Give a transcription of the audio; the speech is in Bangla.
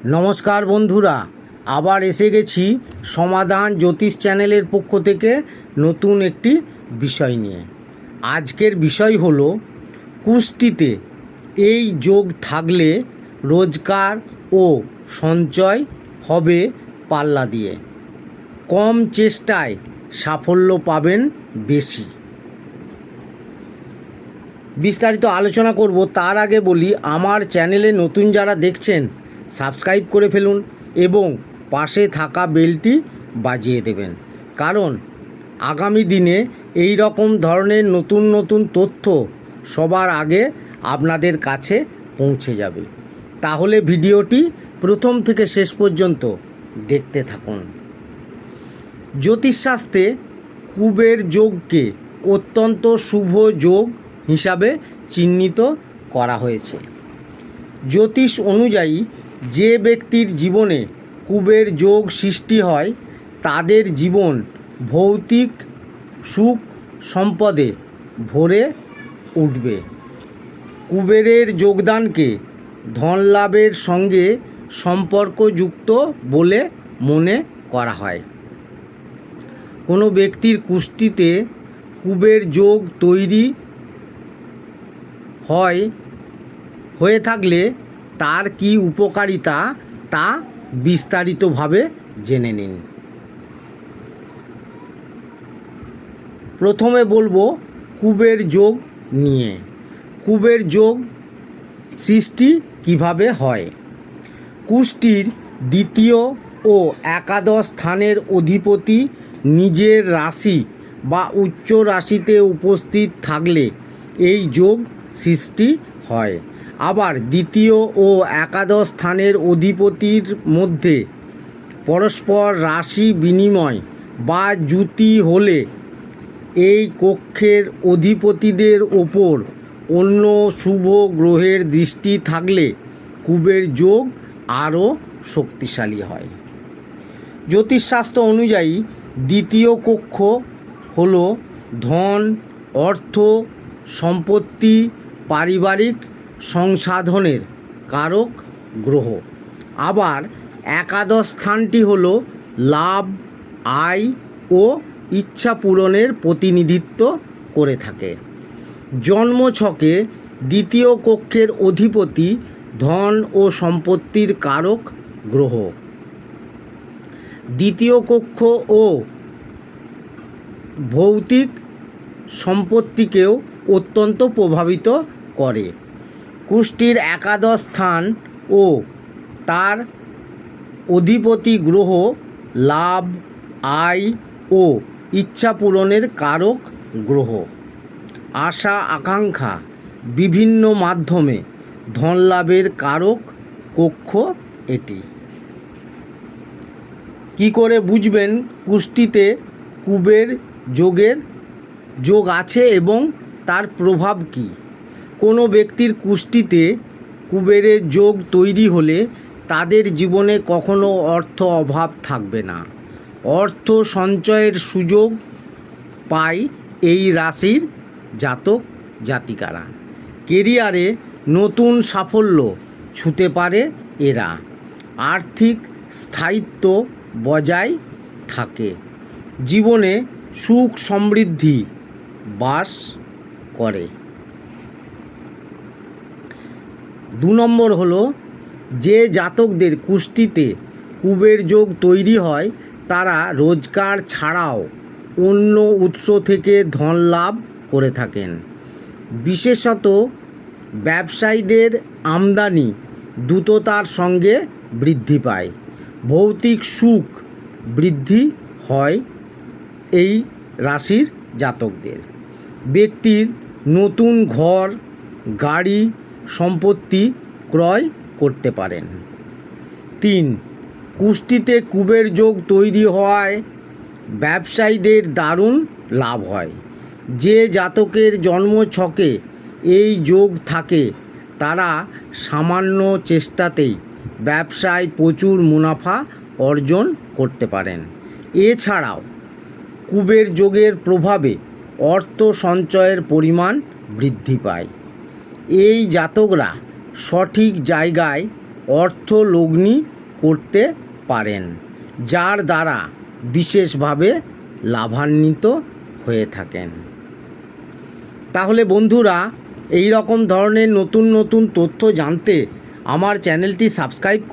নমস্কার বন্ধুরা, আবার এসে গেছি সমাধান জ্যোতিষ চ্যানেলের পক্ষ থেকে নতুন একটি বিষয় নিয়ে। আজকের বিষয় হলো কুষ্টিতে এই যোগ থাকলে রোজগার ও সঞ্চয় হবে পাল্লা দিয়ে, কম চেষ্টায় সাফল্য পাবেন বেশি। বিস্তারিত আলোচনা করব। তার আগে বলি, আমার চ্যানেলে নতুন যারা দেখছেন সাবস্ক্রাইব করে ফেলুন এবং পাশে থাকা বেলটি বাজিয়ে দেবেন, কারণ আগামী দিনে এই রকম ধরনের নতুন নতুন তথ্য সবার আগে আপনাদের কাছে পৌঁছে যাবে। তাহলে ভিডিওটি প্রথম থেকে শেষ পর্যন্ত দেখতে থাকুন। জ্যোতিষশাস্ত্রে কুবের যোগকে অত্যন্ত শুভ যোগ হিসাবে চিহ্নিত করা হয়েছে। জ্যোতিষ অনুযায়ী যে ব্যক্তির জীবনে কুবের যোগ সৃষ্টি হয় তাদের জীবন ভৌতিক সুখ সম্পদে ভরে উঠবে। কুবেরের যোগদানকে ধনলাভের সঙ্গে সম্পর্কযুক্ত বলে মনে করা হয়। কোনো ব্যক্তির কুষ্টিতে কুবের যোগ তৈরি হয়ে থাকলে তার কি উপকারিতা তা বিস্তারিতভাবে জেনে নিন। প্রথমে বলবো কুবের যোগ নিয়ে। কুবের যোগ সৃষ্টি কিভাবে হয়? কুষ্টির দ্বিতীয় ও একাদশ স্থানের অধিপতি নিজের রাশি বা উচ্চ রাশিতে উপস্থিত থাকলে এই যোগ সৃষ্টি হয়। আবার দ্বিতীয় ও একাদশ স্থানের অধিপতির মধ্যে পরস্পর রাশি বিনিময় বা যুতি হলে এই কক্ষের অধিপতিদের ওপর অন্য শুভ গ্রহের দৃষ্টি থাকলে কুবের যোগ আরও শক্তিশালী হয়। জ্যোতিষশাস্ত্র অনুযায়ী দ্বিতীয় কক্ষ হল ধন, অর্থ, সম্পত্তি, পারিবারিক সংসাধনের কারক গ্রহ। আবার একাদশ স্থানটি হল লাভ, আয় ও ইচ্ছা পূরণের প্রতিনিধিত্ব করে থাকে। জন্মছকে দ্বিতীয় কক্ষের অধিপতি ধন ও সম্পত্তির কারক গ্রহ। দ্বিতীয় কক্ষ ও ভৌতিক সম্পত্তিকেও অত্যন্ত প্রভাবিত করে। কুষ্টির একাদশ স্থান ও তার অধিপতি গ্রহ লাভ, আয় ও ইচ্ছা পূরণের কারক গ্রহ। আশা আকাঙ্ক্ষা বিভিন্ন মাধ্যমে ধনলাভের কারক কক্ষ এটি। কি করে বুঝবেন কুষ্টিতে কুবের যোগ আছে এবং তার প্রভাব কী? কোনো ব্যক্তির কুষ্টিতে কুবেরের যোগ তৈরি হলে তাদের জীবনে কখনো অর্থ অভাব থাকবে না। অর্থ সঞ্চয়ের সুযোগ পায় এই রাশির জাতক জাতিকারা। কেরিয়ারে নতুন সাফল্য ছুঁতে পারে এরা। আর্থিক স্থায়িত্ব বজায় থাকে। জীবনে সুখ সমৃদ্ধি বাস করে। 2 নম্বর হলো, যে জাতকদের কুষ্টিতে কুবের যোগ তৈরি হয় তারা রোজগার ছাড়াও অন্য উৎস থেকে ধন লাভ করে থাকেন। বিশেষত ব্যবসায়ীদের আমদানি দ্রুততার সঙ্গে বৃদ্ধি পায়। ভৌতিক সুখ বৃদ্ধি হয় এই রাশির জাতকদের। ব্যক্তির নতুন ঘর, গাড়ি, সম্পত্তি ক্রয় করতে পারেন। 3. কুষ্টিতে কুবের যোগ তৈরি হওয়ায় ব্যবসায়ীদের দারুণ লাভ হয়। যে জাতকের জন্মছকে এই যোগ থাকে তারা সামান্য চেষ্টাতেই ব্যবসায় প্রচুর মুনাফা অর্জন করতে পারেন। এছাড়াও কুবের যোগের প্রভাবে অর্থ সঞ্চয়ের পরিমাণ বৃদ্ধি পায়। এই জাতকরা সঠিক জায়গায় অর্থলগ্নি করতে পারেন, যার দ্বারা বিশেষভাবে লাভান্বিত হয়ে থাকেন। তাহলে বন্ধুরা, এই রকম ধরনের নতুন নতুন তথ্য জানতে আমার চ্যানেলটি সাবস্ক্রাইব